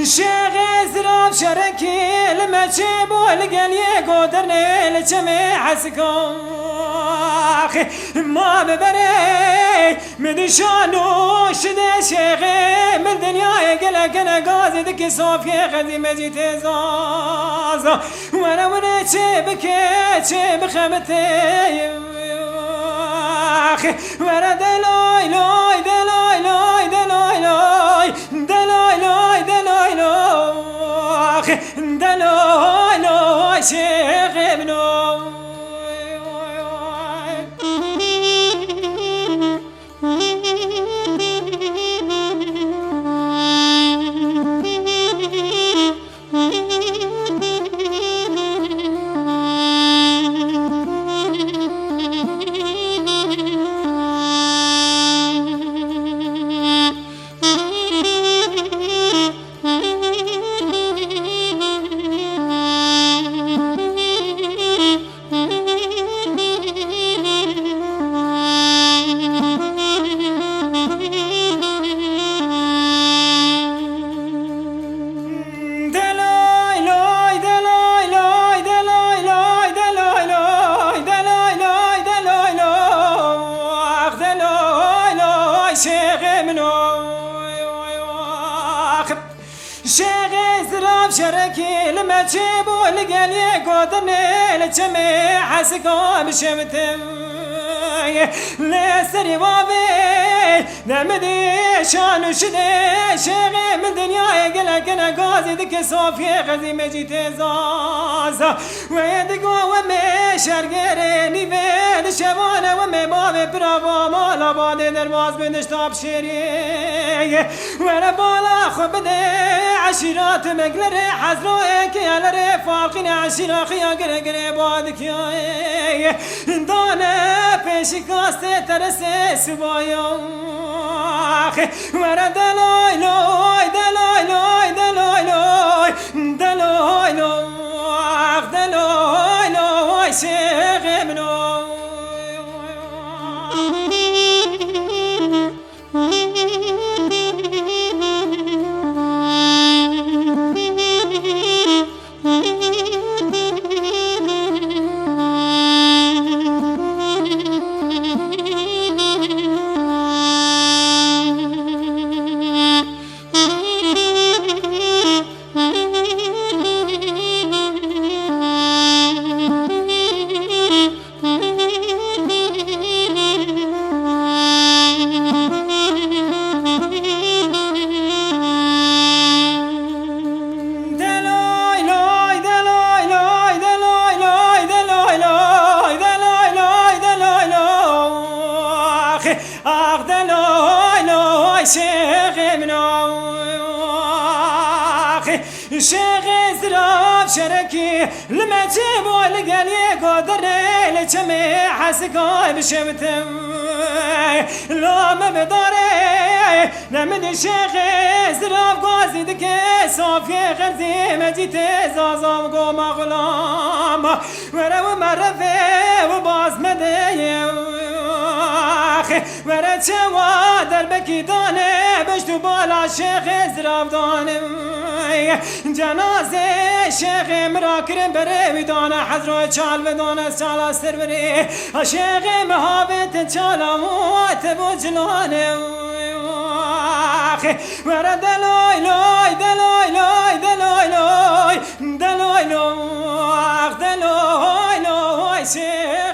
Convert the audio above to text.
شيخ زراب شركي لما تشيبوا القلي قدرني لجمي حسكاخ ما ببري من شانو شد شيخي من دنيا يقلق انا قازي دك صوفي غزي مجي تزاز وانا تشيب خمتي وانا دلوي لوي دلوي لوي دلوي لوي دلوي لوي دلوي لوي دلوي لوي شيخ ابنو شيخ زراب شركي لما تجيبوا القلي قدرني لجمي حسكوا بشمتم لسري بابي نمدي شانو شدي شيخ من دنيا يقلق انا قازي دك صوفي غزي مجي تزاز ويدقوا ومي شرقيريني بين شبانا ومي بابي برافو مالا بادي درباز بندشتاب شيري وانا بالا خو بدي عشيرات مقلري حزروك يا لري فالقين عشيرا خيا قرقري بادك يا دانا بيشي كاستي ترسي سبايا وانا دلوي لوي دلوي لوي دلوي لوي دلوي لوي دلوي لوي شيخ ابنو آخ دلوي لوي شيخ ابنو شيخ زراب شركي لما تجيبوا القلي قدرني لجمي حسكوا بشمتم لا ما بداري نمد شيخ زراب قازي دك صوفي غرزي مجي تزازم قوم غلام ورا ومرفي وباز مدي ورد شوا دربكي داني بشتو بالا شيخ زراب داني جنازه شيخ مراكرم بري ودانا حضرو چال ودانا چالا سر بري شيخ مهابت چالا موت بجلاني ورد دلوي لوي دلوي لوي دلوي لوي دلوي لوي دلوي لوي شيخ